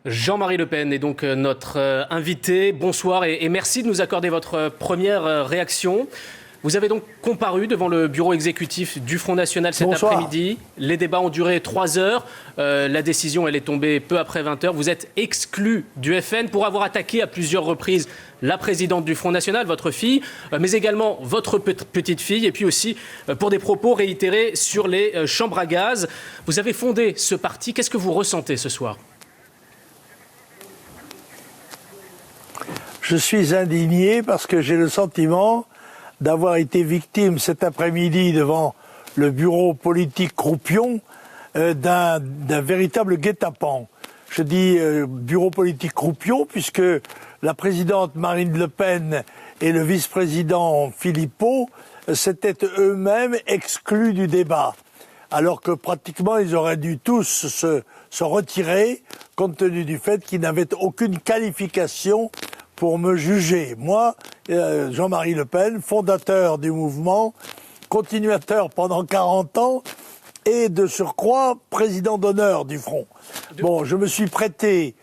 Jean-Marie Le Pen est donc notre invité. Bonsoir et merci de nous accorder votre première réaction. Vous avez donc comparu devant le bureau exécutif du Front National cet après-midi. Les débats ont duré 3 heures. La décision, elle est tombée peu après 20 heures. Vous êtes exclu du FN pour avoir attaqué à plusieurs reprises la présidente du Front National, votre fille, mais également votre petite fille, et puis aussi pour des propos réitérés sur les chambres à gaz. Vous avez fondé ce parti. Qu'est-ce que vous ressentez ce soir ? Je suis indigné parce que j'ai le sentiment d'avoir été victime cet après-midi devant le bureau politique Croupion d'un véritable guet-apens. Je dis bureau politique Croupion puisque la présidente Marine Le Pen et le vice-président Philippot s'étaient eux-mêmes exclus du débat, alors que pratiquement ils auraient dû tous se retirer compte tenu du fait qu'ils n'avaient aucune qualification pour me juger. Moi, Jean-Marie Le Pen, fondateur du mouvement, continuateur pendant 40 ans et de surcroît président d'honneur du Front. Bon, je me suis prêté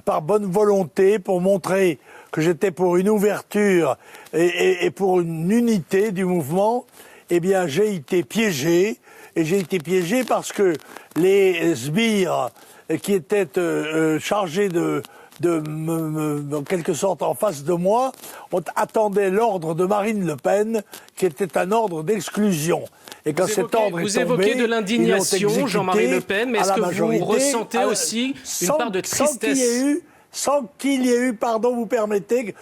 par bonne volonté pour montrer que j'étais pour une ouverture et pour une unité du mouvement. Eh bien, j'ai été piégé, et j'ai été piégé parce que les sbires qui étaient chargés en quelque sorte en face de moi, attendaient l'ordre de Marine Le Pen, qui était un ordre d'exclusion. Et quand cet ordre est tombé, vous évoquez de l'indignation, Jean-Marie Le Pen, mais est-ce que vous ressentez aussi une part de tristesse sans qu'il y ait eu, pardon, vous permettez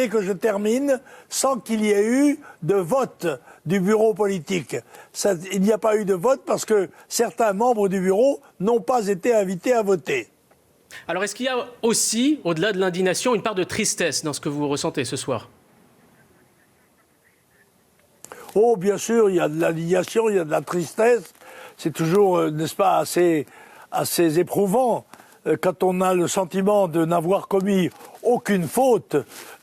que je termine, sans qu'il y ait eu de vote du bureau politique. Il n'y a pas eu de vote parce que certains membres du bureau n'ont pas été invités à voter. Alors, est-ce qu'il y a aussi, au-delà de l'indignation, une part de tristesse dans ce que vous ressentez ce soir ? Oh, bien sûr, il y a de l'indignation, il y a de la tristesse. C'est toujours, n'est-ce pas, assez éprouvant quand on a le sentiment de n'avoir commis aucune faute,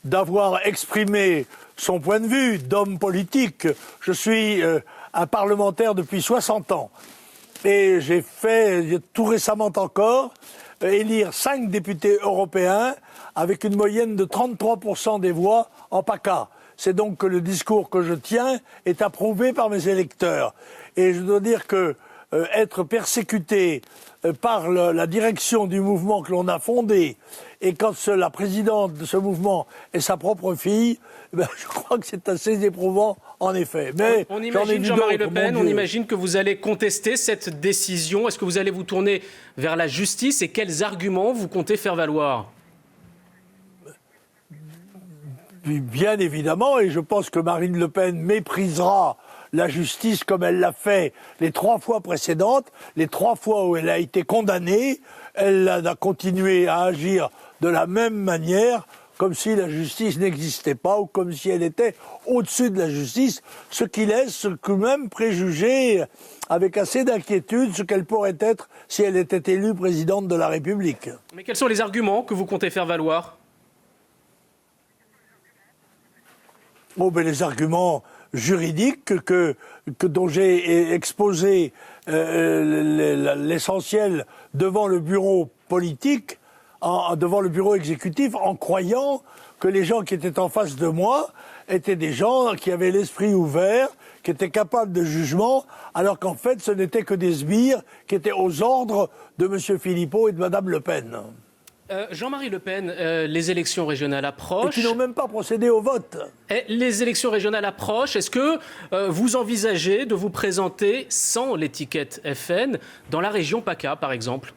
d'avoir exprimé son point de vue d'homme politique. Je suis un parlementaire depuis 60 ans et j'ai fait, tout récemment encore, élire 5 députés européens avec une moyenne de 33% des voix en PACA. C'est donc que le discours que je tiens est approuvé par mes électeurs. Et je dois dire que être persécuté par la direction du mouvement que l'on a fondé, et quand la présidente de ce mouvement est sa propre fille, je crois que c'est assez éprouvant, en effet. Mais on imagine, Jean-Marie Le Pen, on imagine que vous allez contester cette décision. Est-ce que vous allez vous tourner vers la justice et quels arguments vous comptez faire valoir ? Bien évidemment, et je pense que Marine Le Pen méprisera la justice comme elle l'a fait les 3 fois précédentes, les 3 fois où elle a été condamnée, elle a continué à agir de la même manière, comme si la justice n'existait pas ou comme si elle était au-dessus de la justice, ce qui laisse quand même préjuger avec assez d'inquiétude ce qu'elle pourrait être si elle était élue présidente de la République. Mais quels sont les arguments que vous comptez faire valoir ? Oh, ben les arguments juridiques dont j'ai exposé l'essentiel devant le bureau politique, devant le bureau exécutif, en croyant que les gens qui étaient en face de moi étaient des gens qui avaient l'esprit ouvert, qui étaient capables de jugement, alors qu'en fait ce n'étaient que des sbires qui étaient aux ordres de M. Philippot et de Mme Le Pen. Jean-Marie Le Pen, les élections régionales approchent. Et qui n'ont même pas procédé au vote. Les élections régionales approchent. Est-ce que vous envisagez de vous présenter sans l'étiquette FN dans la région PACA, par exemple ?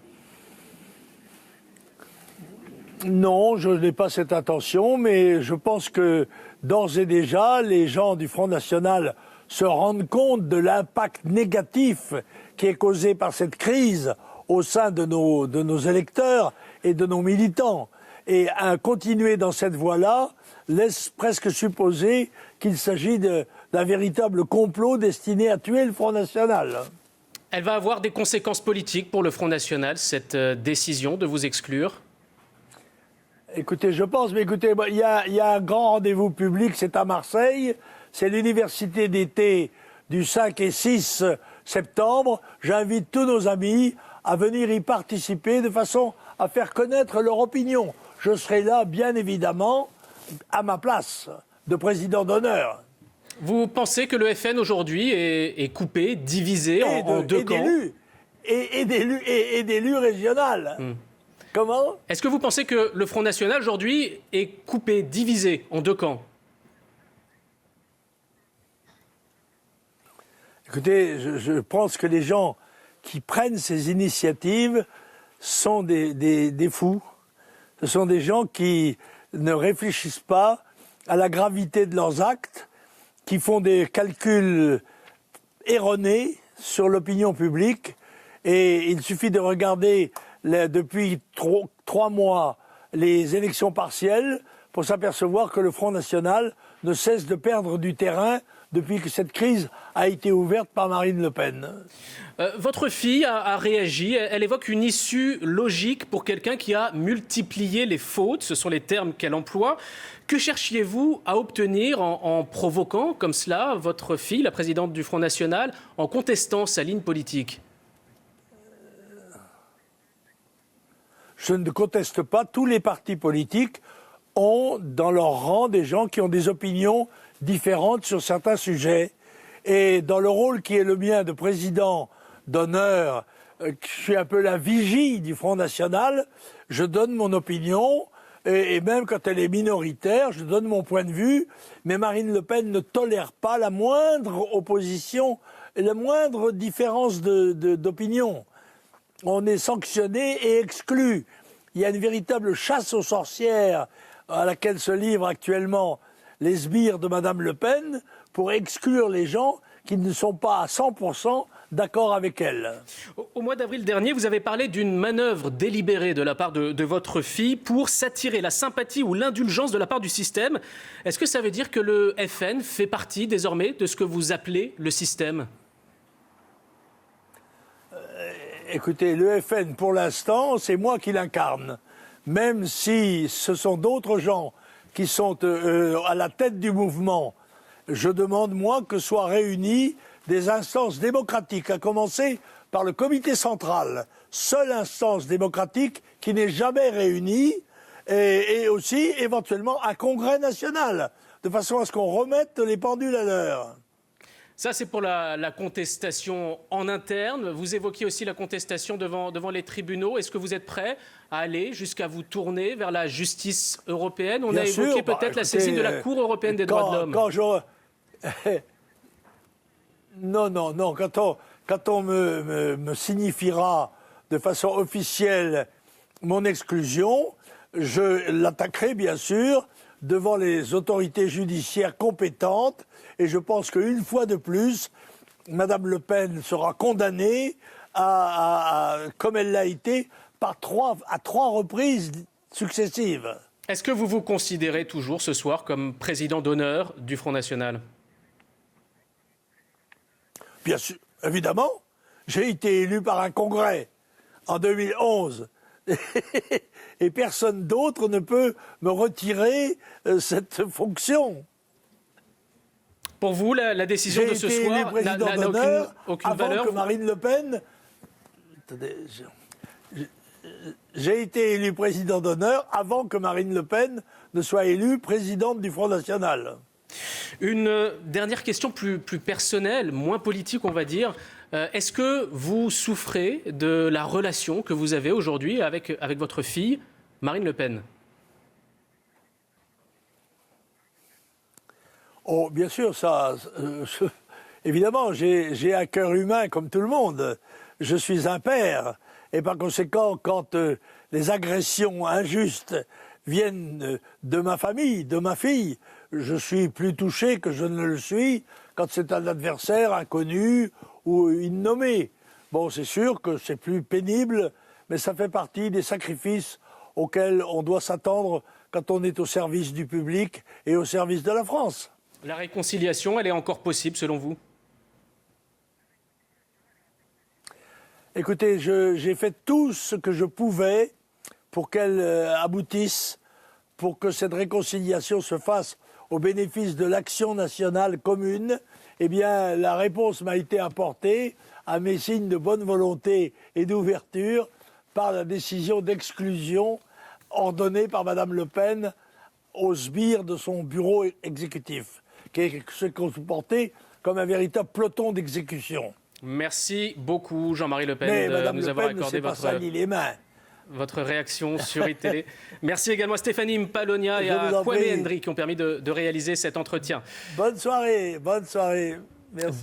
Non, je n'ai pas cette intention, mais je pense que d'ores et déjà, les gens du Front National se rendent compte de l'impact négatif qui est causé par cette crise au sein de nos électeurs et de nos militants. Et à continuer dans cette voie-là laisse presque supposer qu'il s'agit d'un véritable complot destiné à tuer le Front National. Elle va avoir des conséquences politiques pour le Front National, cette décision de vous exclure ? Écoutez, je pense, mais écoutez, il y a un grand rendez-vous public, c'est à Marseille, c'est l'université d'été du 5 et 6 septembre. J'invite tous nos amis à venir y participer de façon à faire connaître leur opinion. Je serai là, bien évidemment, à ma place de président d'honneur. Vous pensez que le FN aujourd'hui est coupé, divisé en deux camps et d'élus régionales. Comment ? Est-ce que vous pensez que le Front National aujourd'hui est coupé, divisé en deux camps ? Écoutez, je pense que les gens qui prennent ces initiatives sont des fous. Ce sont des gens qui ne réfléchissent pas à la gravité de leurs actes, qui font des calculs erronés sur l'opinion publique. Et il suffit de regarder depuis 3 mois les élections partielles pour s'apercevoir que le Front National ne cesse de perdre du terrain depuis que cette crise a été ouverte par Marine Le Pen. Votre fille a réagi, elle évoque une issue logique pour quelqu'un qui a multiplié les fautes, ce sont les termes qu'elle emploie. Que cherchiez-vous à obtenir en provoquant comme cela votre fille, la présidente du Front National, en contestant sa ligne politique ? Je ne conteste pas, tous les partis politiques ont dans leur rang des gens qui ont des opinions différentes sur certains sujets. Et dans le rôle qui est le mien de président d'honneur, je suis un peu la vigie du Front National, je donne mon opinion, et même quand elle est minoritaire, je donne mon point de vue, mais Marine Le Pen ne tolère pas la moindre opposition, et la moindre différence d'opinion. On est sanctionné et exclu. Il y a une véritable chasse aux sorcières à laquelle se livrent actuellement les sbires de Madame Le Pen pour exclure les gens qui ne sont pas à 100% d'accord avec elle. Au mois d'avril dernier, vous avez parlé d'une manœuvre délibérée de la part de votre fille pour s'attirer la sympathie ou l'indulgence de la part du système. Est-ce que ça veut dire que le FN fait partie désormais de ce que vous appelez le système ? Écoutez, le FN, pour l'instant, c'est moi qui l'incarne. Même si ce sont d'autres gens qui sont à la tête du mouvement, je demande, moi, que soient réunies des instances démocratiques, à commencer par le comité central, seule instance démocratique qui n'est jamais réunie, et aussi, éventuellement, un congrès national, de façon à ce qu'on remette les pendules à l'heure. Ça, c'est pour la contestation en interne. Vous évoquiez aussi la contestation devant les tribunaux. Est-ce que vous êtes prêt à aller jusqu'à vous tourner vers la justice européenne ? On a évoqué peut-être la saisine de la Cour européenne des droits de l'homme. Non. Quand on me signifiera de façon officielle mon exclusion, je l'attaquerai bien sûr devant les autorités judiciaires compétentes. Et je pense qu'une fois de plus, Madame Le Pen sera condamnée comme elle l'a été à 3 reprises successives. Est-ce que vous vous considérez toujours ce soir comme président d'honneur du Front National ? Bien sûr, évidemment. J'ai été élu par un congrès en 2011. Et personne d'autre ne peut me retirer cette fonction. Pour vous, la décision de ce soir n'a aucune valeur que Marine Le Pen... Attendez, j'ai été élu président d'honneur avant que Marine Le Pen ne soit élue présidente du Front National. Une dernière question plus personnelle, moins politique on va dire. Est-ce que vous souffrez de la relation que vous avez aujourd'hui avec votre fille, Marine Le Pen ? Oh, bien sûr, évidemment, j'ai un cœur humain comme tout le monde. Je suis un père. Et par conséquent, quand les agressions injustes viennent de ma famille, de ma fille, je suis plus touché que je ne le suis quand c'est un adversaire inconnu ou innommé. Bon, c'est sûr que c'est plus pénible, mais ça fait partie des sacrifices auxquels on doit s'attendre quand on est au service du public et au service de la France. La réconciliation, elle est encore possible selon vous ? Écoutez, j'ai fait tout ce que je pouvais pour qu'elle aboutisse, pour que cette réconciliation se fasse au bénéfice de l'action nationale commune. Eh bien, la réponse m'a été apportée à mes signes de bonne volonté et d'ouverture par la décision d'exclusion ordonnée par Mme Le Pen aux sbires de son bureau exécutif, qui se comportait comme un véritable peloton d'exécution. Merci beaucoup, Jean-Marie Le Pen, Mais de Mme nous Le avoir Pen accordé ne s'est pas sali les mains. Votre réaction sur iTélé. Merci également à Stéphanie Mpalonia et à Kwame Hendry qui ont permis de réaliser cet entretien. Bonne soirée, merci.